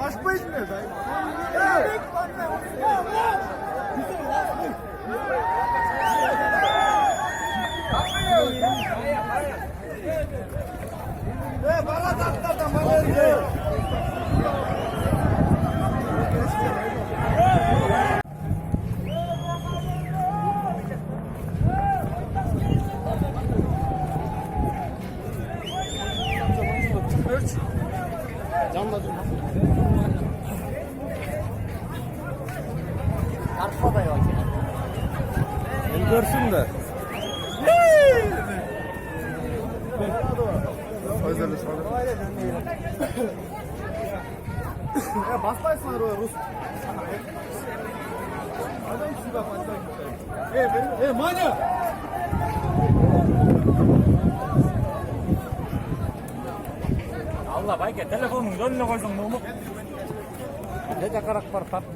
Açmayız mı? Bana tatlardan bana. Canladım. Arpa da yok. El görsün de. Özellikle sonra. Ya basmaysın araba Rus. Manya. Allah belki telefonun önüne koysun bunu. Ne de karak var tatlı.